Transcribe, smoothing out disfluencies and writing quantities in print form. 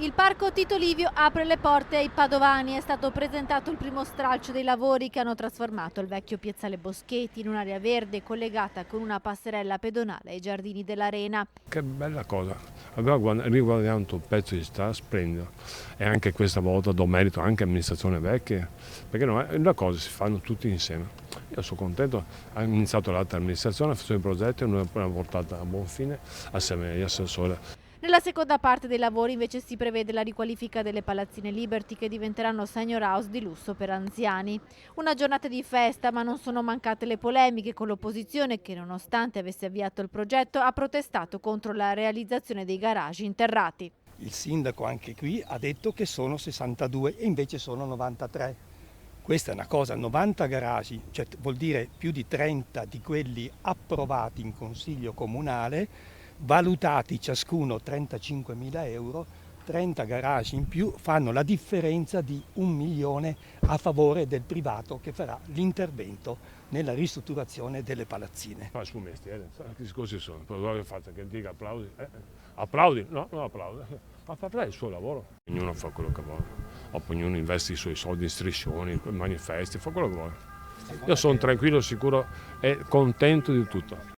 Il Parco Tito Livio apre le porte ai padovani. È stato presentato il primo stralcio dei lavori che hanno trasformato il vecchio piazzale Boschetti in un'area verde collegata con una passerella pedonale ai giardini dell'Arena. Che bella cosa, abbiamo riguadagnato un pezzo di strada splendido e anche questa volta do merito anche all'amministrazione vecchia, perché le cose si fanno tutti insieme. Io sono contento, ha iniziato l'altra amministrazione, ha fatto i progetti e noi abbiamo portato a buon fine assieme agli assessori. Nella seconda parte dei lavori invece si prevede la riqualifica delle palazzine Liberty che diventeranno senior house di lusso per anziani. Una giornata di festa, ma non sono mancate le polemiche con l'opposizione che, nonostante avesse avviato il progetto, ha protestato contro la realizzazione dei garage interrati. Il sindaco anche qui ha detto che sono 62 e invece sono 93. Questa è una cosa, 90 garagi, cioè vuol dire più di 30 di quelli approvati in consiglio comunale, valutati ciascuno 35.000 euro, 30 garage in più fanno la differenza di 1 milione a favore del privato che farà l'intervento nella ristrutturazione delle palazzine. Fa il suo mestiere, che discorsi sono? Poi fatto che dica applaudi, applaudi? No, non applaudi, ma fa il suo lavoro. Ognuno fa quello che vuole, ognuno investe i suoi soldi in striscioni, in manifesti, fa quello che vuole. Io sono tranquillo, sicuro e contento di tutto.